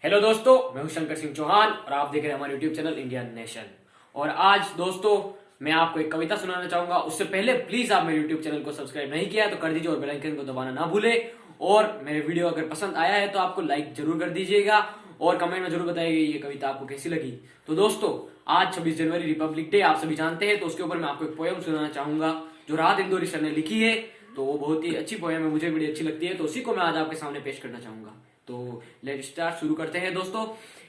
Hello दोस्तों, मैं हूं शंकर सिंह चौहान और आप देख रहे हैं हमारे यूट्यूब चैनल इंडियन नेशन। और आज दोस्तों मैं आपको एक कविता सुनाना चाहूंगा। उससे पहले प्लीज आप मेरे यूट्यूब चैनल को सब्सक्राइब नहीं किया तो कर दीजिए और बेल आइकन को दबाना ना भूले। और मेरे वीडियो अगर पसंद आया है तो आपको लाइक जरूर कर दीजिएगा और कमेंट में जरूर बताइएगा ये कविता आपको कैसी लगी। तो दोस्तों आज 26 जनवरी रिपब्लिक डे आप सभी जानते हैं, तो उसके ऊपर मैं आपको एक पोएम सुनाना चाहूंगा जो राहत इंदौरी सर ने लिखी है। तो वो बहुत ही अच्छी पोएम है, मुझे बड़ी अच्छी लगती है, तो उसी को मैं आज आपके सामने पेश करना चाहूंगा। तो लेट स्टार्ट, शुरू करते हैं दोस्तों।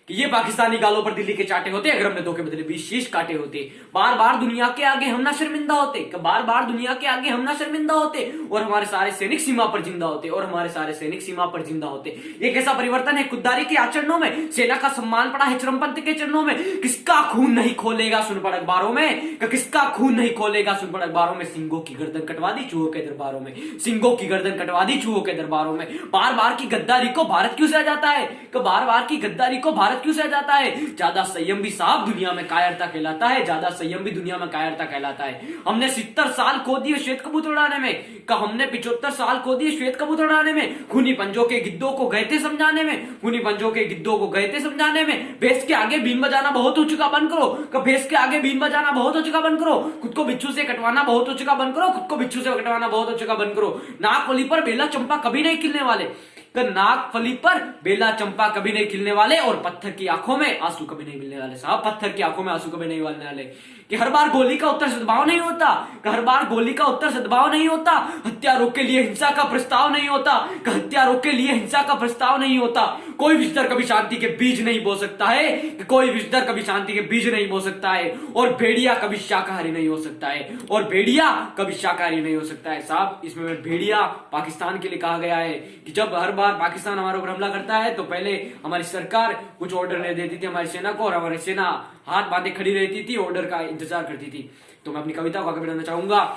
कि ये पाकिस्तानी गालों पर दिल्ली के चाटे होते अगर हमने दो के बदले 20 शीश काटे होते। बार बार दुनिया के आगे हम ना शर्मिंदा होते, बार बार दुनिया के आगे हम ना शर्मिंदा होते और हमारे सारे सैनिक सीमा पर जिंदा होते, और हमारे सारे सैनिक सीमा पर जिंदा होते। ये कैसा परिवर्तन है खुददारी के आचरणों में, सेना का सम्मान पड़ा है चरमपंथ के चरणों में। किसका खून नहीं खोलेगा सुन पड़ अखबारों में, किसका खून नहीं खोलेगा सुन पड़ अखबारों में। सिंगों की गर्दन कटवा दी चूहों के दरबारों में, सिंगों की गर्दन कटवा दी चूहों के दरबारों में। बार बार की गद्दारी को भारत क्यों सह जाता है, बार बार की गद्दारी को भारत क्यों सह जाता है। ज्यादा संयम भी साहब दुनिया में कायरता कहलाता है, ज्यादा संयम भी दुनिया में कायरता कहलाता है। हमने 70 साल खो दिए श्वेत कबूतर उड़ाने में, हमने 75 साल खो दिए श्वेत कबूतर उड़ाने में। खूनी पंजों के गिद्धों को गए थे समझाने में, खूनी पंजों के गिद्धों को गए थे समझाने में। भैंस के आगे बीन बजाना बहुत हो चुका बंद करो, भैंस के आगे बीन बजाना बहुत हो चुका बंद करो। खुद को बिच्छू से कटवाना बहुत हो चुका बंद करो, खुद को बिच्छू से कटवाना बहुत हो चुका बंद करो। नाक फली पर बेला चंपा कभी नहीं खिलने वाले, नाक फली पर बेला चंपा कभी नहीं खिलने वाले, और पत्थर की आंखों में आंसू कभी नहीं मिलने वाले। साहब पत्थर की आंखों में आंसू कभी नहीं मिलने वाले। कि हर बार गोली का उत्तर सद्भाव नहीं होता, हर बार गोली का उत्तर सद्भाव नहीं होता। हत्यारों के लिए हिंसा का प्रस्ताव नहीं होता, हत्यारों के लिए हिंसा का प्रस्ताव नहीं होता। कोई विस्तर कभी शांति के बीज नहीं बो सकता है, कोई विस्तर कभी शांति के बीज नहीं बो सकता है। और भेड़िया कभी शाकाहारी नहीं हो सकता है, और भेड़िया कभी शाकाहारी नहीं हो सकता है। साहब इसमें भेड़िया पाकिस्तान के लिए कहा गया है कि जब हर बार पाकिस्तान हमारे ऊपर हमला करता है तो पहले हमारी सरकार कुछ ऑर्डर नहीं देती थी हमारी सेना को, और हमारी सेना हाथ बांधे खड़ी रहती थी, ऑर्डर का इंतजार करती थी। तो मैं अपनी कविता को आगे बढ़ाना चाहूंगा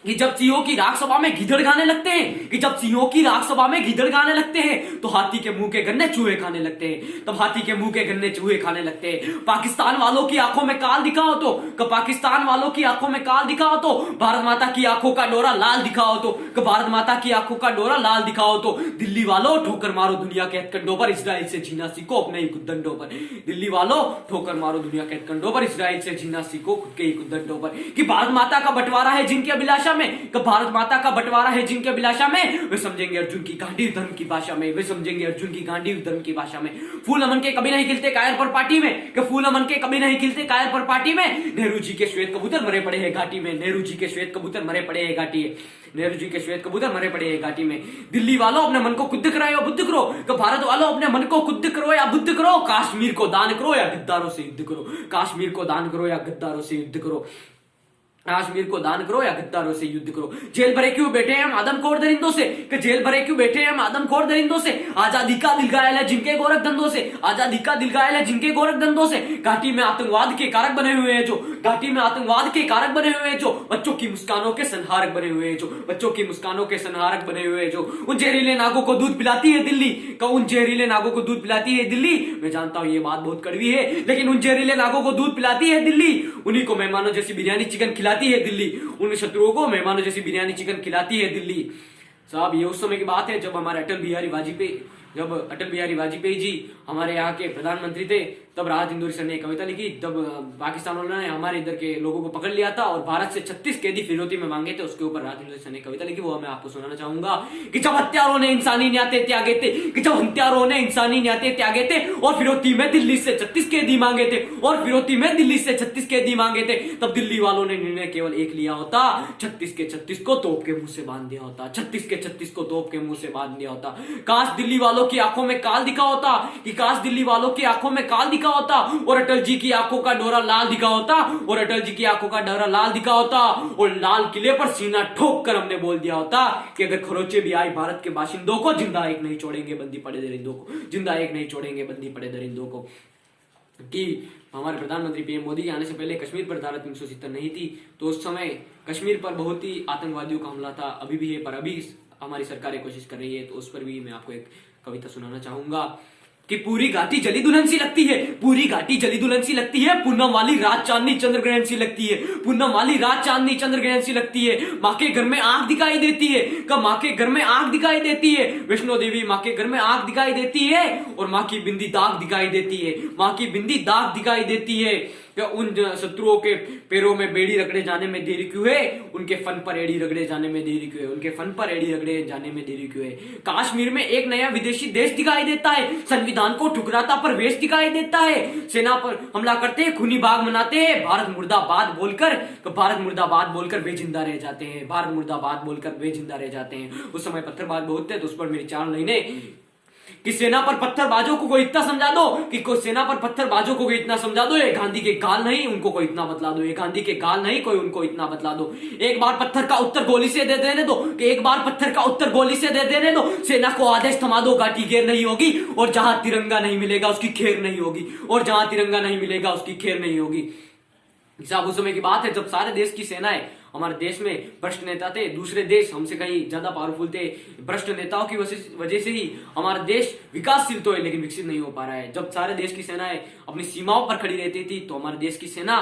कि जब सिंहों की राख सभा में गीदड़ गाने लगते हैं, कि जब सिंहों की राख सभा में गीदड़ गाने लगते हैं तो हाथी के मुंह के गन्ने चूहे खाने लगते हैं, तब हाथी के मुंह के गन्ने चूहे खाने लगते हैं। पाकिस्तान वालों की आंखों में काल दिखाओ तो, पाकिस्तान वालों की आंखों में काल दिखाओ तो, भारत माता की आंखों का डोरा लाल दिखाओ तो, भारत माता की आंखों का डोरा लाल दिखाओ तो। दिल्ली वालों ठोकर मारो दुनिया के हथकंडों पर, इजराइल से जीना सीखो अपने ही कुदंडों पर। दिल्ली वालों ठोकर मारो दुनिया के हथकंडों पर, इजराइल से जीना सीखो खुद के ही कुदंडों पर। कि भारत माता का बंटवारा है जिनकी अभिलाषा में, भारत माता का बंटवारा है जिनके अभिलाषा में, वे समझेंगे अर्जुन की गांडीव धर्म की भाषा में, वे समझेंगे अर्जुन की गांडीव धर्म की भाषा में। फूल अमन के कभी नहीं खिलते कायर पर पार्टी में, कि फूल अमन के कभी नहीं खिलते कायर पर पार्टी में। नेहरू जी के श्वेत कबूतर मरे पड़े हैं घाटी में, नेहरू जी के श्वेत कबूतर मरे पड़े हैं घाटी में, नेहरू जी के श्वेत कबूतर मरे पड़े हैं घाटी में। दिल्ली वालों अपने मन को खुद कराओ या बुद्ध करो, कि भारत वालों अपने मन को खुद करो या बुद्ध करो। कश्मीर को दान करो या गद्दारों से युद्ध करो, कश्मीर को दान करो या गद्दारों से युद्ध करो, कश्मीर को दान करो या गद्दारों से युद्ध करो। जेल भरे क्यों बैठे हैं हम आदमखोर दरिंदों से, कि जेल भरे क्यों बैठे हैं हम आदमखोर दरिंदों से। आजादी का दिल घायल है जिनके गोरख धंधों से, आजादी का दिल घायल है जिनके गोरख धंधों से। घाटी में आतंकवाद के कारक बने हुए हैं जो, घाटी में आतंकवाद के कारक बने हुए हैं जो, बच्चों की मुस्कानों के संहारक बने हुए हैं जो, बच्चों की मुस्कानों के संहारक बने हुए हैं जो। उन जहरीले नागों को दूध पिलाती है दिल्ली, उन जहरीले नागों को दूध पिलाती है दिल्ली। मैं जानता हूं ये बात बहुत कड़वी है, लेकिन उन जहरीले नागों को दूध पिलाती है दिल्ली। उन्हीं को मेहमानों जैसी बिरयानी चिकन खिलाती है दिल्ली, उन शत्रुओं को मेहमानों जैसी बिरयानी चिकन खिलाती है दिल्ली। साहब ये उस समय की बात है जब हमारे अटल बिहारी वाजपेयी जी हमारे यहाँ के प्रधानमंत्री थे। तब राहत इंदौरी सर ने एक कविता लिखी, तब पाकिस्तान वालों ने हमारे इधर के लोगों को पकड़ लिया था और भारत से 36 कैदी फिरौती में मांगे थे। उसके ऊपर राहत इंदौरी सर ने कविता लिखी, वो मैं आपको सुनाना चाहूंगा। कि जब हत्यारों ने इंसानी न्याते त्यागे थे, कि जब हत्यारों ने इंसानी न्याते त्यागे थे और फिरौती में दिल्ली से 36 कैदी मांगे थे, और फिरौती में दिल्ली से 36 कैदी मांगे थे, तब दिल्ली वालों ने निर्णय केवल एक लिया होता, 36 के 36 को तोप के मुंह से बांध दिया होता, 36 के 36 को तोप के मुंह से बांध दिया होता। काश दिल्ली वालों की आंखों में काल दिखा होता, कि काश दिल्ली वालों की आंखों में काल दिखा होता, और अटल जी की आंखों का डोरा लाल दिखा होता, और अटल जी की आंखों का डोरा लाल दिखा होता, और लाल किले पर सीना ठोक कर हमने बोल दिया होता कि अगर खरोचे भी आए भारत के बाशिंदों को, जिंदा एक नहीं छोड़ेंगे बंदी पड़े दरिंदों को, जिंदा एक नहीं छोड़ेंगे बंदी पड़े दरिंदों को। कि हमारे प्रधानमंत्री पीएम मोदी के आने से पहले कश्मीर पर धारा 370 नहीं थी, तो उस समय कश्मीर पर बहुत ही आतंकवादियों का हमला था, अभी भी है, पर अभी हमारी सरकारें कोशिश कर रही है, तो उस पर भी मैं आपको एक कविता सुनाना चाहूंगा। कि पूरी घाटी जली दुल्हन सी लगती है, पूरी घाटी जली दुल्हन सी लगती है, पूनम वाली रात चांदनी चंद्र ग्रहण सी लगती है, पूनम वाली रात चांदनी चंद्र ग्रहण सी लगती है। माँ के घर में आंख दिखाई देती है, कब माँ के घर में आंख दिखाई देती है, वैष्णो देवी माँ के घर में आंख दिखाई देती है और माँ की बिंदी दाग दिखाई देती है, माँ की बिंदी दाग दिखाई देती है। क्या उन शत्रुओं के पैरों में बेड़ी रगड़े जाने में देरी क्यों है, उनके फन पर एड़ी रगड़े जाने में देरी क्यों है, उनके फन पर एड़ी रगड़े जाने में देरी क्यों है। कश्मीर में एक नया विदेशी देश दिखाई देता है, संविधान को ठुकराता परवेश दिखाई देता है, सेना पर हमला करते हैं, खूनी बाग मनाते हैं, भारत मुर्दाबाद बोलकर, भारत मुर्दाबाद बोलकर वे जिंदा रह जाते हैं, भारत मुर्दाबाद बोलकर वे जिंदा रह जाते हैं। उस समय पत्थरबाज बहुत थे तो उस पर मेरी चाल नहीं ने कि सेना पर पत्थरबाजों को कोई इतना समझा दो, कि कोई सेना पर पत्थरबाजों को कोई इतना समझा दो, ये गांधी के गाल नहीं उनको कोई इतना बतला दो, ये गांधी के गाल नहीं कोई उनको इतना बतला दो। एक बार पत्थर का उत्तर गोली से दे देने दो, कि एक बार पत्थर का उत्तर गोली से दे देने दो, सेना को आदेश थमा दो, घाटी घेर नहीं होगी, और जहां तिरंगा नहीं मिलेगा उसकी खेर नहीं होगी, और जहां तिरंगा नहीं मिलेगा उसकी खेर नहीं होगी। साहब उस समय की बात है जब सारे देश की सेनाएं, हमारे देश में भ्रष्ट नेता थे, दूसरे देश हमसे कहीं ज्यादा पावरफुल थे, भ्रष्ट नेताओं की वजह से ही हमारा देश विकासशील तो है लेकिन विकसित नहीं हो पा रहा है। जब सारे देश की सेनाएं अपनी सीमाओं पर खड़ी रहती थी तो हमारे देश की सेना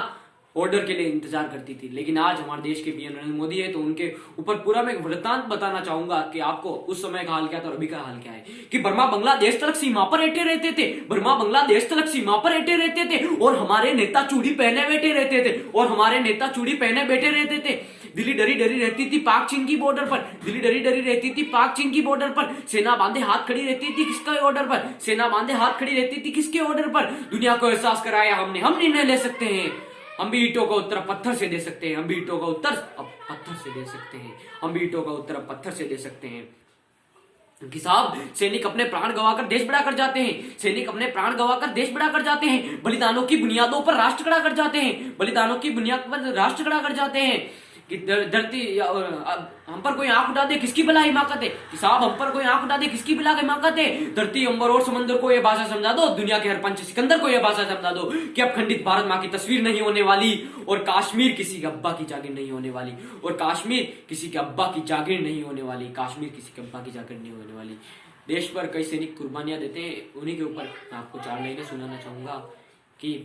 ऑर्डर के लिए इंतजार करती थी, लेकिन आज हमारे देश के पीएम नरेंद्र मोदी है तो उनके ऊपर पूरा मैं वृत्तांत बताना चाहूंगा कि आपको उस समय का हाल क्या था और अभी का हाल क्या है। कि बर्मा बांग्लादेश तक सीमा पर बैठे रहते थे, बर्मा बांग्लादेश तक सीमा पर बैठे रहते थे और हमारे नेता चूड़ी पहने बैठे रहते थे, और हमारे नेता चूड़ी पहने बैठे रहते थे। दिल्ली डरी डरी रहती थी पाक चीन की बॉर्डर पर, दिल्ली डरी डरी रहती थी पाक चीन की बॉर्डर पर, सेना बांधे हाथ खड़ी रहती थी किसके ऑर्डर पर, सेना बांधे हाथ खड़ी रहती थी किसके ऑर्डर पर। दुनिया को एहसास कराया हमने, हम निर्णय ले सकते हैं, हम भी ईंटों का उत्तर पत्थर से दे सकते हैं, हम भी ईंटों का उत्तर अब पत्थर से दे सकते हैं, हम भी ईंटों का उत्तर अब पत्थर से दे सकते हैं। कि साहब सैनिक अपने प्राण गवाकर देश बड़ा कर जाते हैं, सैनिक अपने प्राण गवाकर देश बड़ा कर जाते हैं, बलिदानों की बुनियादों पर राष्ट्र खड़ा कर जाते हैं, बलिदानों की बुनियाद पर राष्ट्र खड़ा कर जाते हैं। कि धरती हम पर कोई आंख उठा दे किसकी भला हिमाकत है, कि साहब हम पर कोई आंख उठा दे किसकी भला हिमाकत है। धरती अंबर और समंदर को यह भाषा समझा दो, दुनिया के हर पंच सिकंदर को यह भाषा समझा दो कि अब खंडित भारत माँ की तस्वीर नहीं होने वाली, और कश्मीर किसी के अब्बा की जागीर नहीं होने वाली, और कश्मीर किसी के अब्बा की जागीर नहीं होने वाली, कश्मीर किसी के अब्बा की जागीर नहीं होने वाली। देश पर कई सैनिक कुर्बानियां देते हैं, उन्हीं के ऊपर मैं आपको 4 लाइनें सुनाना चाहूंगा। कि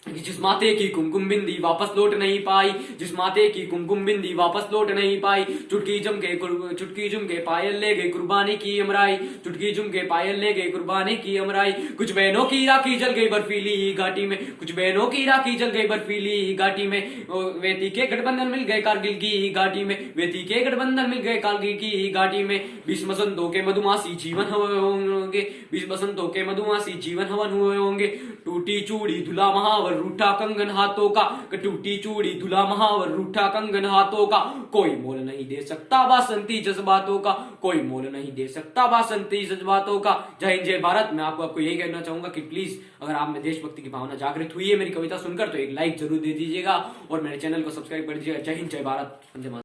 जिस माते की कुमकुम बिंदी वापस लौट नहीं पाई, जिस माते की कुमकुम बिंदी वापस लौट नहीं पाई, चुटकी जुम के पायल ले गई कुर्बानी की अमराई, चुटकी जुम के पायल ले गई कुर्बानी की अमराई। कुछ बहनों की राखी जल गई बर्फीली घाटी में, कुछ बहनों की राखी जल गई बर्फीली घाटी में, वेती के गठबंधन मिल गए कारगिल की घाटी में, वेती के गठबंधन मिल गए कारगिल की घाटी में। 20 बसंतों के मधुमासी जीवन हुए होंगे, 20 बसंतों के मधुमासी जीवन हवन हुए होंगे। टूटी चूड़ी धुला महावर रूठा कंगन हाथों का, टूटी चूड़ी धुला महावर रूठा कंगन हाथों का, कोई मोल नहीं दे सकता बासंती जज्बातों का, कोई मोल नहीं दे सकता बासंती जज्बातों का। जय हिंद जय भारत। मैं आपको यही कहना चाहूंगा कि प्लीज अगर आप में देशभक्ति की भावना जागृत हुई है मेरी कविता सुनकर तो एक लाइक जरूर दे दीजिएगा और मेरे चैनल को सब्सक्राइब कर दीजिएगा। जय हिंद जय भारत।